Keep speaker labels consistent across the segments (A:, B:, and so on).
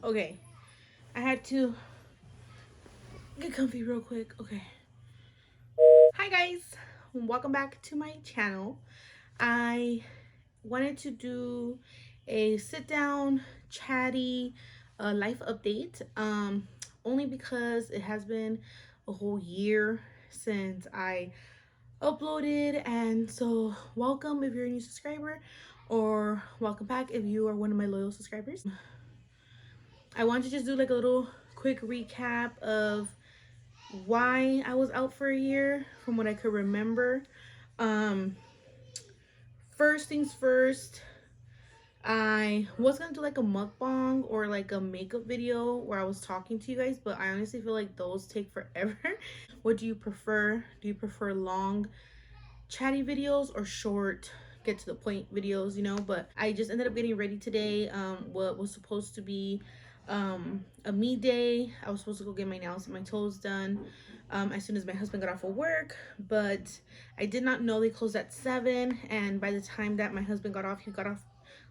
A: Okay, I had to get comfy real quick. Okay. Hi guys, welcome back to my channel. I wanted to do a sit down, chatty life update. Only because it has been a whole year since I uploaded, and so welcome if you're a new subscriber, or welcome back if you are one of my loyal subscribers. I want to just do like a little quick recap of why I was out for a year from what I could remember. Um, First things first, I was gonna do like a mukbang or like a makeup video where I was talking to you guys, but I honestly feel like those take forever. What do you prefer? Do you prefer long chatty videos or short get to the point videos, you know? But I just ended up getting ready today. What was supposed to be a me day. I was supposed to go get my nails and my toes done as soon as my husband got off of work, but I did not know they closed at 7, and by the time that my husband got off, he got off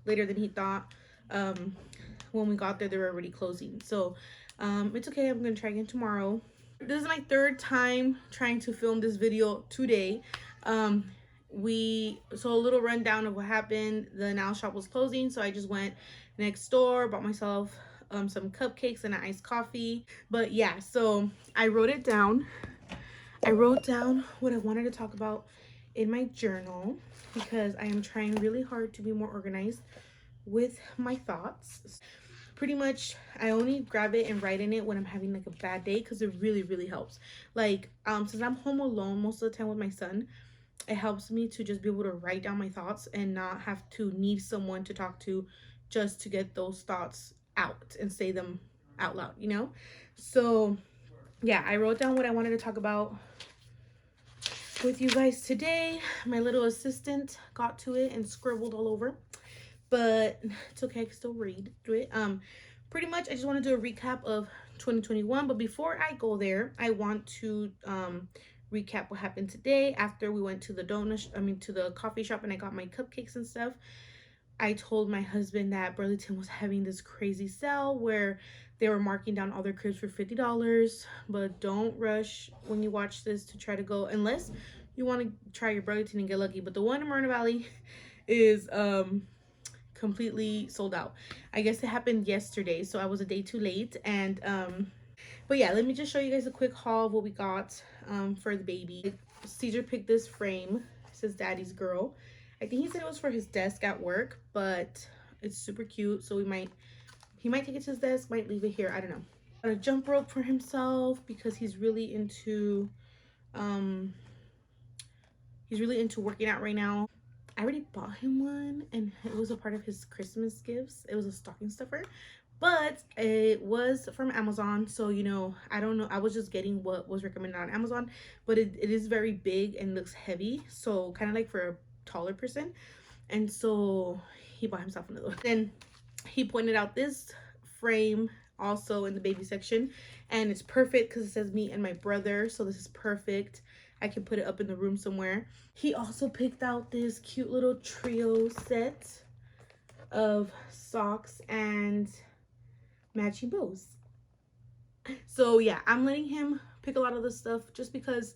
A: later than he thought. When we got there, they were already closing, so it's okay. I'm gonna try again tomorrow. This is my third time trying to film this video today. So a little rundown of what happened. The nail shop was closing, so I just went next door, bought myself some cupcakes and an iced coffee. But yeah, so I wrote it down. I wrote down what I wanted to talk about in my journal because I am trying really hard to be more organized with my thoughts. Pretty much I only grab it and write in it when I'm having like a bad day, because it really helps. Like since I'm home alone most of the time with my son, it helps me to just be able to write down my thoughts and not have to need someone to talk to just to get those thoughts out and say them out loud, you know? So yeah, I wrote down what I wanted to talk about with you guys today. My little assistant got to it and scribbled all over, but it's okay, I can still read through it. Pretty much I just want to do a recap of 2021, but before I go there, I want to recap what happened today after we went to the to the coffee shop and I got my cupcakes and stuff. I told my husband that Burlington was having this crazy sale where they were marking down all their cribs for $50, but don't rush when you watch this to try to go unless you want to try your Burlington and get lucky. But the one in Moreno Valley is completely sold out. I guess it happened yesterday, so I was a day too late. And but yeah, let me just show you guys a quick haul of what we got for the baby. Caesar picked this frame. It says Daddy's Girl. I think he said it was for his desk at work, but it's super cute, so he might take it to his desk, might leave it here, I don't know. Got a jump rope for himself because he's really into working out right now. I already bought him one and it was a part of his Christmas gifts. It was a stocking stuffer, but it was from Amazon, so you know, I don't know, I was just getting what was recommended on Amazon, but it is very big and looks heavy, so kind of like for a taller person. And so he bought himself another one. Then he pointed out this frame also in the baby section, and it's perfect because it says me and my brother, so this is perfect. I can put it up in the room somewhere. He also picked out this cute little trio set of socks and matching bows. So yeah, I'm letting him pick a lot of this stuff just because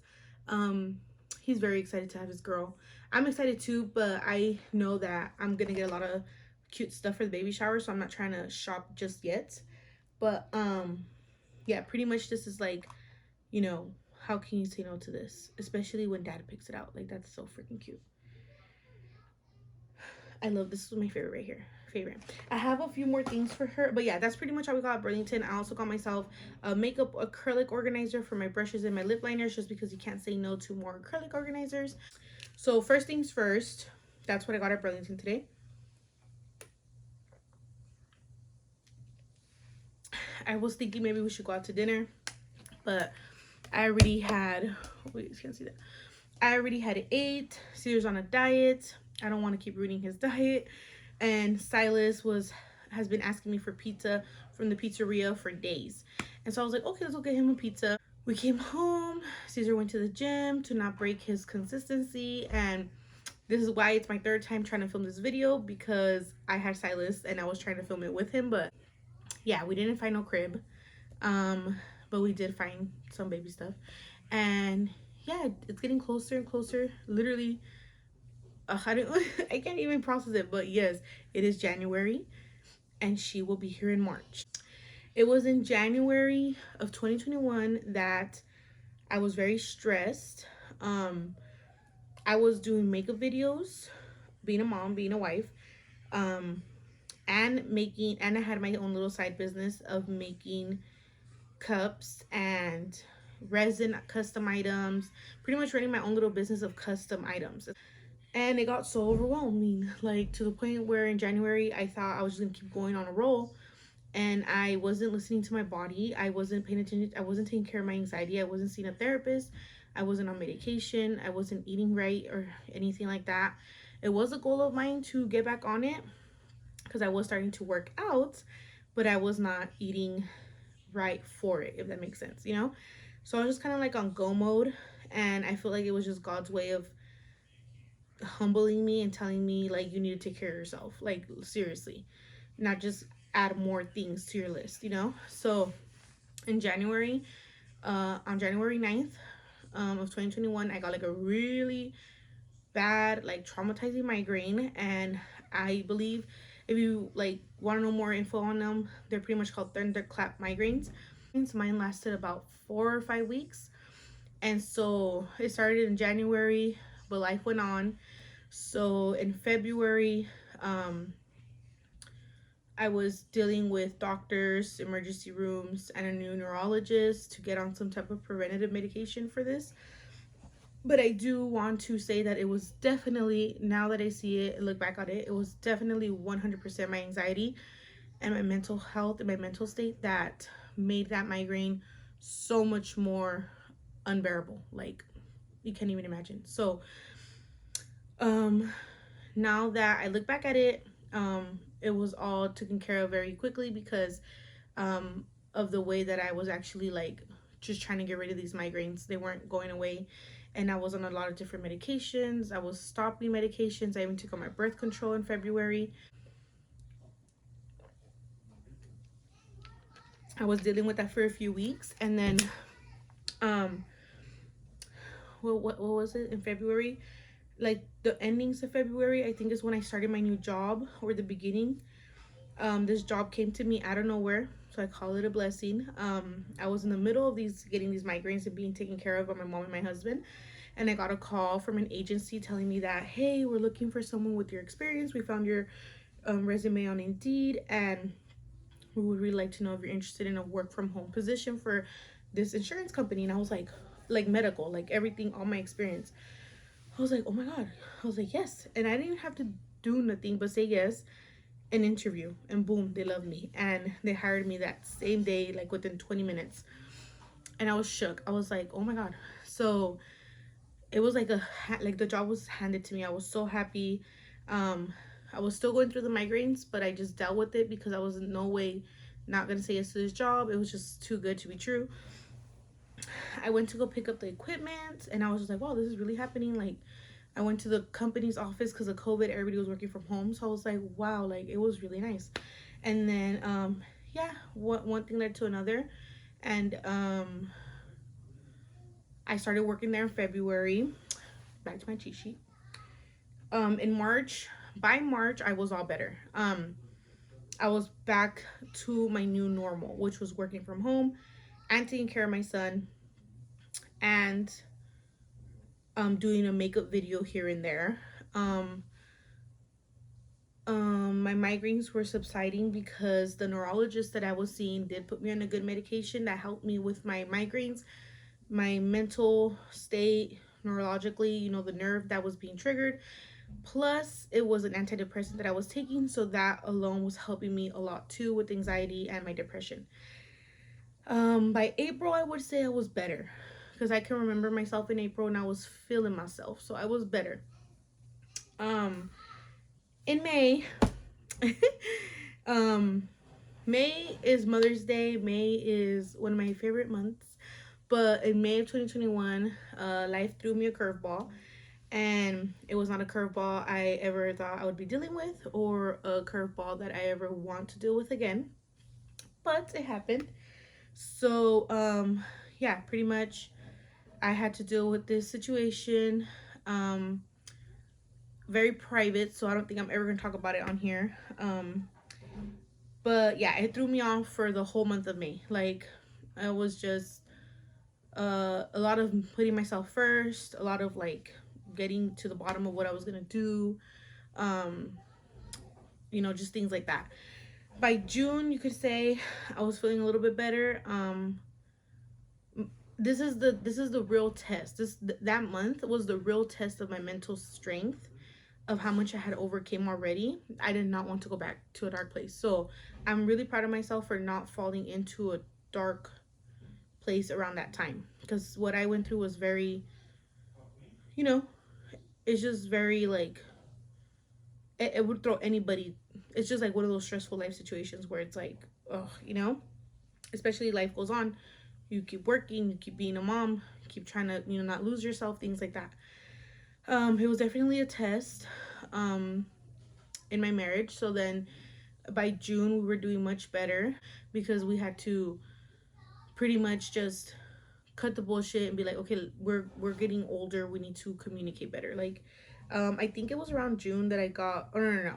A: he's very excited to have his girl. I'm excited too, but I know that I'm gonna get a lot of cute stuff for the baby shower, so I'm not trying to shop just yet. But yeah, pretty much this is like, you know, how can you say no to this, especially when dad picks it out? Like, that's so freaking cute. I love this. This is my favorite right here. Favorite. I have a few more things for her, but yeah, that's pretty much how we got at Burlington. I also got myself a makeup acrylic organizer for my brushes and my lip liners, just because you can't say no to more acrylic organizers. So first things first, that's what I got at Burlington today. I was thinking maybe we should go out to dinner, but I already had, wait, you can't see that. I already had 8. Caesar's on a diet. I don't want to keep ruining his diet. And Silas has been asking me for pizza from the pizzeria for days. And so I was like, okay, let's go get him a pizza. We came home. Caesar went to the gym to not break his consistency. And this is why it's my third time trying to film this video, because I had Silas and I was trying to film it with him, but Yeah, we didn't find no crib, um, but we did find some baby stuff. And yeah, it's getting closer and closer. Literally, I don't, I can't even process it. But yes, it is January, and she will be here in March. It was in January of 2021 that I was very stressed. Um, I was doing makeup videos, being a mom, being a wife, um, and I had my own little side business of making cups and resin custom items, pretty much running my own little business of custom items. And it got so overwhelming, like to the point where in January I thought I was just gonna keep going on a roll, and I wasn't listening to my body. I wasn't paying attention. I wasn't taking care of my anxiety. I wasn't seeing a therapist. I wasn't on medication. I wasn't eating right or anything like that. It was a goal of mine to get back on it because I was starting to work out, but I was not eating right for it, if that makes sense, you know? So I was just kind of like on go mode. And I feel like it was just God's way of humbling me and telling me, like, you need to take care of yourself. Like, seriously, not just add more things to your list, you know? So in January, on January 9th of 2021, I got like a really bad, like traumatizing migraine. And I believe if you like want to know more info on them, they're pretty much called thunderclap migraines. Mine lasted about 4 or 5 weeks. And so it started in January, but life went on. So in February, I was dealing with doctors, emergency rooms, and a new neurologist to get on some type of preventative medication for this. But I do want to say that it was definitely, now that I see it and look back at it, it was definitely 100% my anxiety and my mental health and my mental state that made that migraine so much more unbearable. Like, you can't even imagine. So, um, now that I look back at it, it was all taken care of very quickly because um, of the way that I was actually like just trying to get rid of these migraines. They weren't going away. And I was on a lot of different medications. I was stopping medications. I even took on my birth control in February. I was dealing with that for a few weeks. And then, um, what was it in February? Like the endings of February, I think is when I started my new job, or the beginning. This job came to me out of nowhere, so I call it a blessing. I was in the middle of getting these migraines and being taken care of by my mom and my husband, and I got a call from an agency telling me that, hey, we're looking for someone with your experience. We found your resume on Indeed, and we would really like to know if you're interested in a work from home position for this insurance company. And I was like medical, like everything, all my experience. I was like, oh my god. I was like, yes, and I didn't even have to do nothing but say yes, an interview, and boom, they loved me and they hired me that same day, like within 20 minutes. And I was shook. I was like, oh my god. So it was like like the job was handed to me. I was so happy. um I was still going through the migraines, but I just dealt with it because I was in no way not gonna say yes to this job. It was just too good to be true. I went to go pick up the equipment and I was just like, wow, this is really happening. Like, I went to the company's office because of COVID, everybody was working from home. So I was like, wow, like it was really nice. And then yeah, one thing led to another. And I started working there in February. Back to my cheat sheet. In March, by March, I was all better. I was back to my new normal, which was working from home and taking care of my son, and doing a makeup video here and there. Um, my migraines were subsiding because the neurologist that I was seeing did put me on a good medication that helped me with my migraines, my mental state, neurologically, you know, the nerve that was being triggered. Plus, it was an antidepressant that I was taking, so that alone was helping me a lot too with anxiety and my depression. By April, I would say I was better because I can remember myself in April and I was feeling myself, so I was better. Um, in May, um, May is Mother's Day. May is one of my favorite months. But in May of 2021, life threw me a curveball. And it was not a curveball I ever thought I would be dealing with, or a curveball that I ever want to deal with again. but it happened. So yeah, pretty much I had to deal with this situation. Um, very private, so I don't think I'm ever gonna talk about it on here. But yeah, it threw me off for the whole month of May. Like, I was just a lot of putting myself first, a lot of like getting to the bottom of what I was gonna do, um, just things like that. By June, you could say I was feeling a little bit better. This is the real test. That month was the real test of my mental strength, of how much I had overcame already. I did not want to go back to a dark place. So I'm really proud of myself for not falling into a dark place around that time, because what I went through was very, you know, it's just very like it would throw anybody. It's just like one of those stressful life situations where it's like, oh, especially life goes on. You keep working, you keep being a mom, you keep trying to, not lose yourself, things like that. It was definitely a test in my marriage. So then by June, we were doing much better because we had to pretty much just cut the bullshit and be like, okay, we're getting older, we need to communicate better. Like, I think it was around June that I got, oh, no.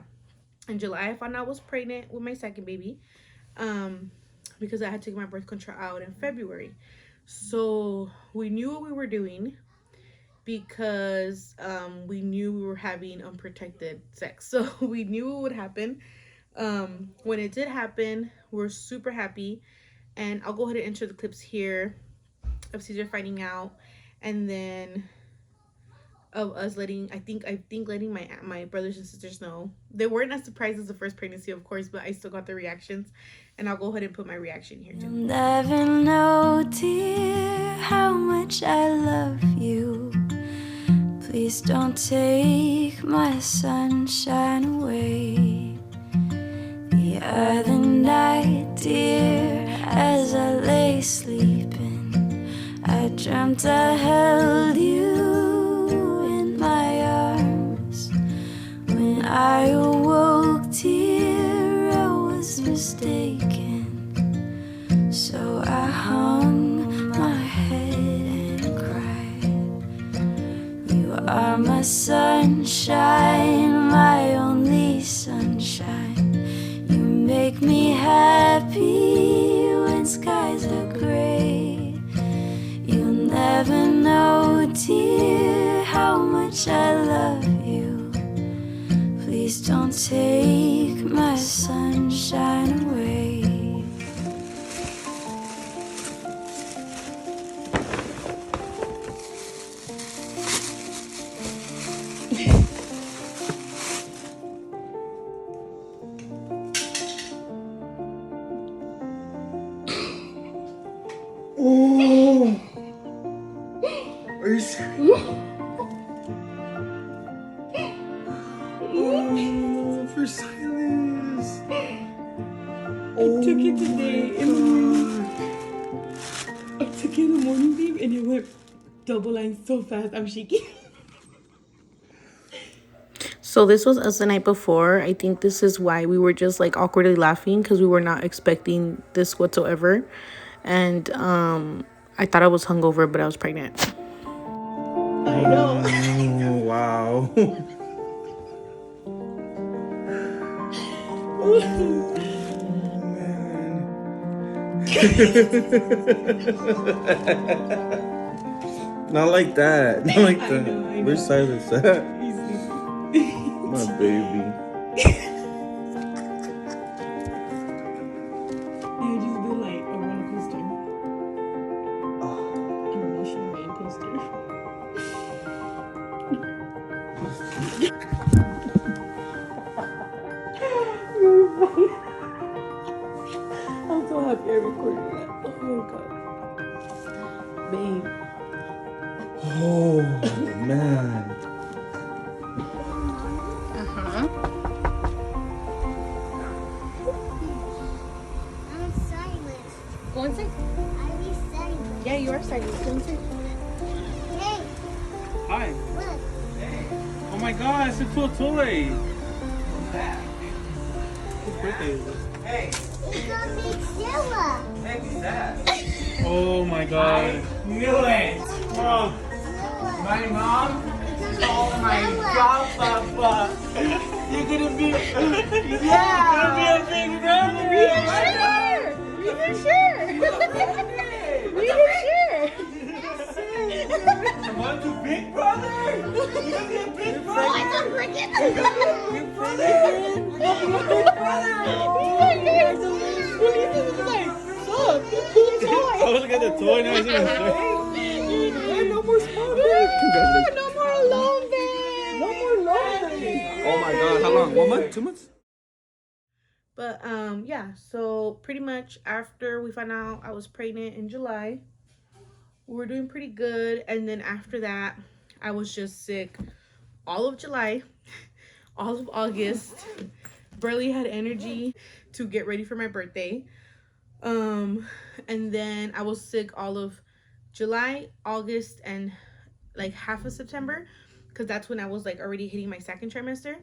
A: In July, I found out I was pregnant with my second baby, because I had taken my birth control out in February. So we knew what we were doing, because we knew we were having unprotected sex. So we knew it would happen. When it did happen, we're super happy. And I'll go ahead and enter the clips here of Caesar finding out, and then of us letting, I think letting my brothers and sisters know. They weren't as surprised as the first pregnancy, of course, but I still got the reactions, and I'll go ahead and put my reaction here too.
B: You'll never know, dear, how much I love you. Please don't take my sunshine away. The other night, dear, as I lay sleeping, I dreamt I held you in my arms. When I awoke, dear, I was mistaken. So I hung my head and cried. You are my sunshine, my only sunshine. You make me happy when skies are gray. You'll never know, dear, how much I love you. Please don't take my sunshine away.
C: Oh, are you serious? Oh, for Silas.
A: I took it today in the morning. I took it in the morning, babe, and it went double line so fast. I'm shaking. So this was us the night before. I think this is why we were just like awkwardly laughing, because we were not expecting this whatsoever. And I thought I was hungover, but I was pregnant. I know.
C: Oh, wow. Not like that. Not like that.
A: I know.
C: Where's Silas at? My baby.
A: You just been like a roller coaster. An emotional roller coaster. I'm so happy I recorded that. Oh my god. Babe.
C: Oh, man.
D: I'm silent.
A: Go inside.
D: I'll be silent.
A: Yeah, you are silent. Go inside.
D: Hey,
E: Hi.
D: look.
E: Oh my god, it's a cool toy. Whose birthday is this?
D: It's a big silly.
E: Oh my god.
F: Knew it!
E: Oh,
F: My mom? Oh my god, Papa! You're gonna be. Yeah!
E: gonna be a big brother.
A: Read your shirt. Read your shirt.
F: Want to big brother? You're gonna be a big brother!
A: Oh, it's a cricket.
F: Big brother! Big
E: I was looking at the toy, now I see the shirt.
F: No more smoking!
A: No more alone days.
F: No more lonely!
C: Oh my god, how long? 1 month? 2 months?
A: But yeah, so pretty much after we found out I was pregnant in July, we were doing pretty good. And then after that, I was just sick all of July, all of August. Barely had energy to get ready for my birthday. And then I was sick all of July, August, and like half of September, because that's when I was like already hitting my second trimester.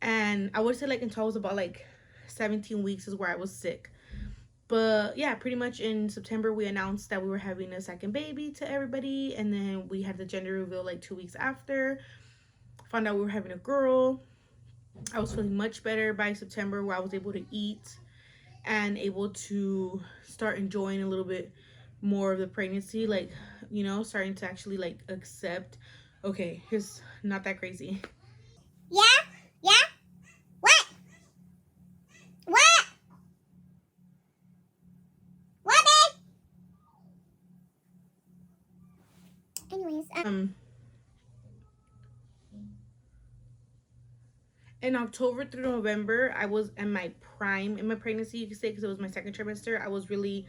A: And I would say like until I was about like 17 weeks is where I was sick. But yeah, pretty much in September we announced that we were having a second baby to everybody, and then we had the gender reveal like 2 weeks after. Found out we were having a girl. I was feeling much better by September, where I was able to eat and able to start enjoying a little bit more of the pregnancy, like, you know, starting to actually like accept, okay, it's not that crazy.
D: Yeah? Yeah? What? What? What, babe? Anyways,
A: In October through November, I was in my prime in my pregnancy, you could say, because it was my second trimester. I was really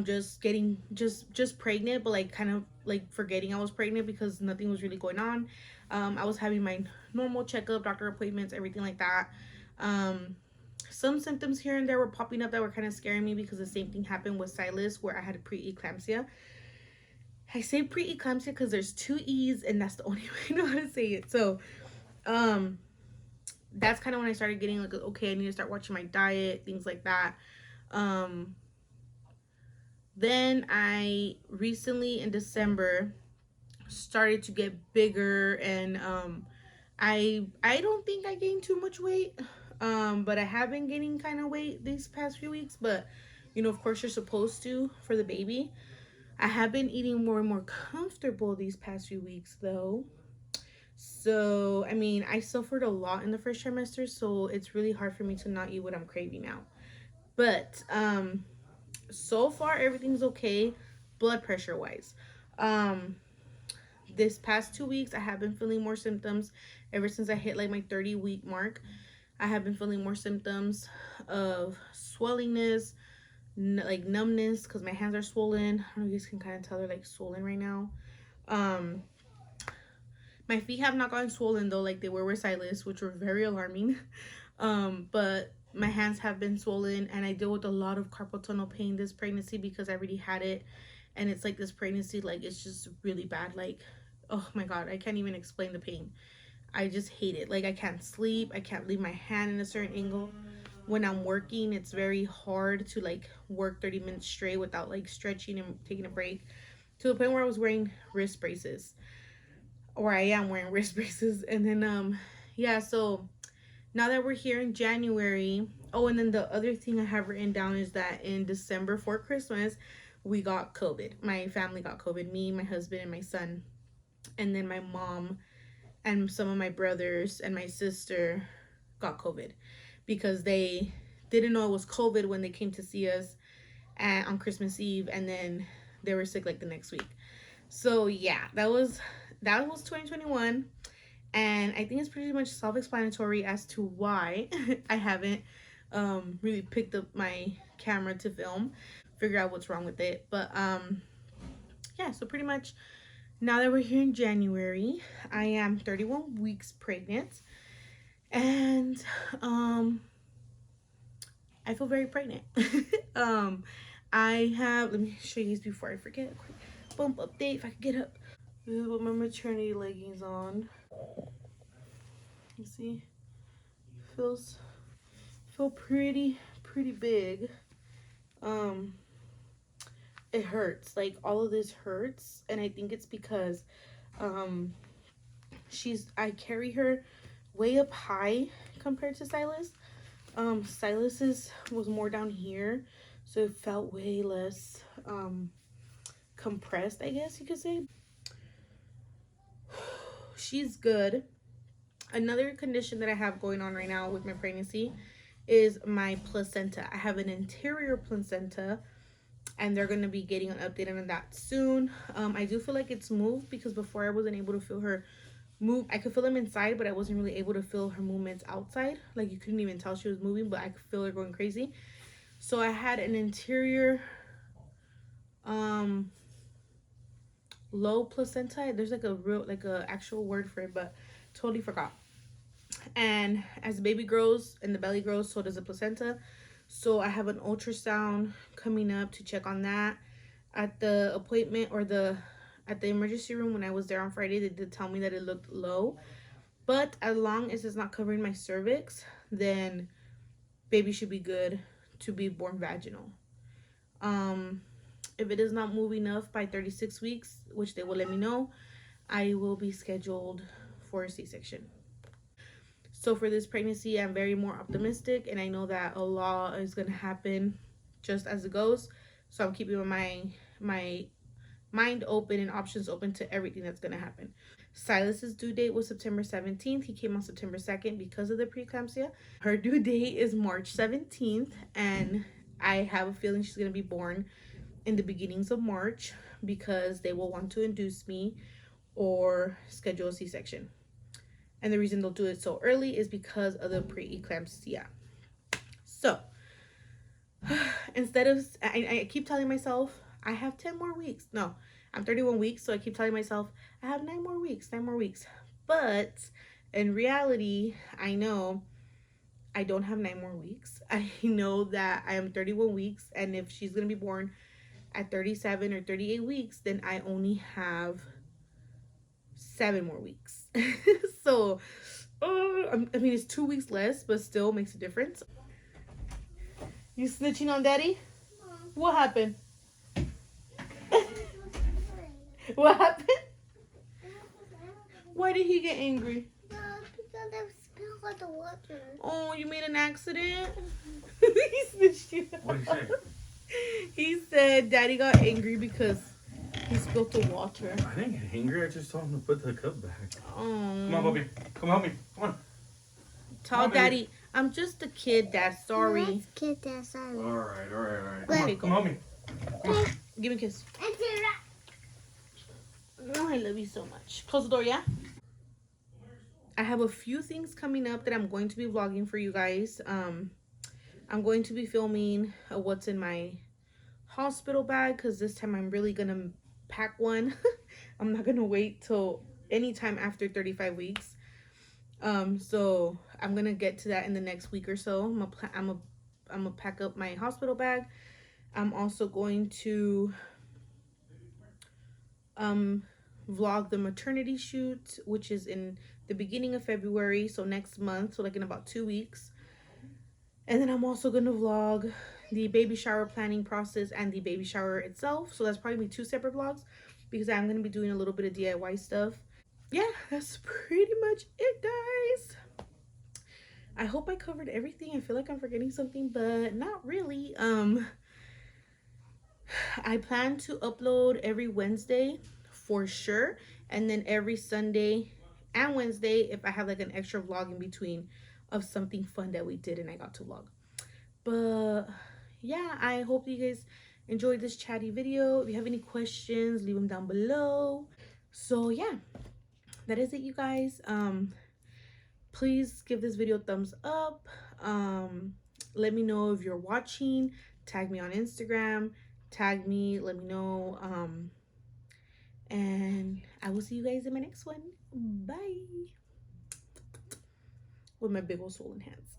A: just getting just pregnant, but like kind of like forgetting I was pregnant because nothing was really going on. I was having my normal checkup, doctor appointments, everything like that. Some symptoms here and there were popping up that were kind of scaring me, because the same thing happened with Silas, where I had a preeclampsia. I say preeclampsia because there's 2 E's, and that's the only way I know how to say it. So that's kind of when I started getting like, okay, I need to start watching my diet, things like that. Then I recently in December started to get bigger, and I don't think I gained too much weight, but I have been gaining kind of weight these past few weeks. But you know, of course, you're supposed to for the baby. I have been eating more and more comfortable these past few weeks, though. So, I mean, I suffered a lot in the first trimester, so it's really hard for me to not eat what I'm craving now. But so far everything's okay blood pressure wise. This past 2 weeks I have been feeling more symptoms. Ever since I hit like my 30-week mark, I have been feeling more symptoms of swellingness, like numbness, because my hands are swollen. I don't know if you guys can kind of tell they're like swollen right now. My feet have not gotten swollen though, like they were with Silas, which were very alarming. But my hands have been swollen, and I deal with a lot of carpal tunnel pain this pregnancy because I already had it. And it's like this pregnancy, like it's just really bad. Like, oh my god, I can't even explain the pain. I just hate it. Like, I can't sleep, I can't leave my hand in a certain angle. When I'm working, it's very hard to like work 30 minutes straight without like stretching and taking a break, to the point where I was wearing wrist braces, or I am wearing wrist braces. And then yeah, so now that we're here in January, oh, and then the other thing I have written down is that in December for Christmas, we got COVID. My family got COVID, me, my husband, and my son. And then my mom and some of my brothers and my sister got COVID, because they didn't know it was COVID when they came to see us on Christmas Eve, and then they were sick like the next week. So yeah, that was 2021. And I think it's pretty much self-explanatory as to why I haven't really picked up my camera to film, figure out what's wrong with it. But yeah, so pretty much now that we're here in January, I am 31 weeks pregnant, and I feel very pregnant. I have, let me show you these before I forget. Quick bump update if I could get up. This is what my maternity leggings on. You see, feel pretty big. it hurts. Like all of this hurts, and I think it's because um I carry her way up high compared to Silas. Silas's was more down here, so it felt way less compressed, I guess you could say. She's good. Another condition that I have going on right now with my pregnancy is my placenta. I have an interior placenta, and they're going to be getting an update on that soon. I do feel like it's moved because before I wasn't able to feel her move. I could feel them inside, but I wasn't really able to feel her movements outside. Like you couldn't even tell she was moving, but I could feel her going crazy. So I had an interior low placenta. There's like a actual word for it, but totally forgot. And as the baby grows and the belly grows, so does the placenta. So I have an ultrasound coming up to check on that. At the appointment or at the emergency room when I was there on Friday, they did tell me that it looked low. But as long as it's not covering my cervix, then baby should be good to be born vaginal. If it is not moving enough by 36 weeks, which they will let me know, I will be scheduled for a C-section. So for this pregnancy, I'm very more optimistic, and I know that a lot is going to happen just as it goes. So I'm keeping my mind open and options open to everything that's going to happen. Silas's due date was September 17th. He came on September 2nd because of the preeclampsia. Her due date is March 17th, and I have a feeling she's going to be born in the beginnings of March because they will want to induce me or schedule a C-section. And the reason they'll do it so early is because of the preeclampsia. So instead of, I keep telling myself I have 10 more weeks. No, I'm 31 weeks, so I keep telling myself I have 9 more weeks. But in reality, I know I don't have 9 more weeks. I know that I am 31 weeks, and if she's going to be born at 37 or 38 weeks, then I only have 7 more weeks. So, I mean, it's 2 weeks less, but still makes a difference. You snitching on daddy? What happened? What happened? Why did he get angry?
D: Because I spilled all the water.
A: Oh, you made an accident? He snitched you.
E: What did he say?
A: He said daddy got angry because he spilled the water.
E: I didn't get angry. I just told him to put the cup back.
A: Oh.
E: Come on, Bobby. Come help me. Come on.
A: Tell
E: Come on,
A: daddy,
E: baby.
A: I'm just a kid, Dad. Sorry.
D: Let's get that sorry.
E: All right.
A: Okay,
E: Come on,
A: go.
E: come help me.
A: Give me a kiss. Oh, I love you so much. Close the door, yeah? I have a few things coming up that I'm going to be vlogging for you guys. I'm going to be filming what's in my hospital bag because this time I'm really going to pack one. I'm not going to wait till anytime after 35 weeks. So I'm going to get to that in the next week or so. I'm gonna pack up my hospital bag. I'm also going to vlog the maternity shoot, which is in the beginning of February, so next month, so like in about 2 weeks. And then I'm also going to vlog the baby shower planning process and the baby shower itself, so that's probably 2 separate vlogs because I'm going to be doing a little bit of DIY stuff. Yeah, that's pretty much it, guys. I hope I covered everything. I feel like I'm forgetting something, but not really. I plan to upload every Wednesday for sure, and then every Sunday and Wednesday if I have like an extra vlog in between of something fun that we did and I got to vlog. But yeah, I hope you guys enjoyed this chatty video. If you have any questions, leave them down below. So yeah, that is it, you guys. Please give this video a thumbs up. Let me know if you're watching. Tag me on Instagram. Tag me, let me know. And I will see you guys in my next one. Bye. With my big old swollen hands.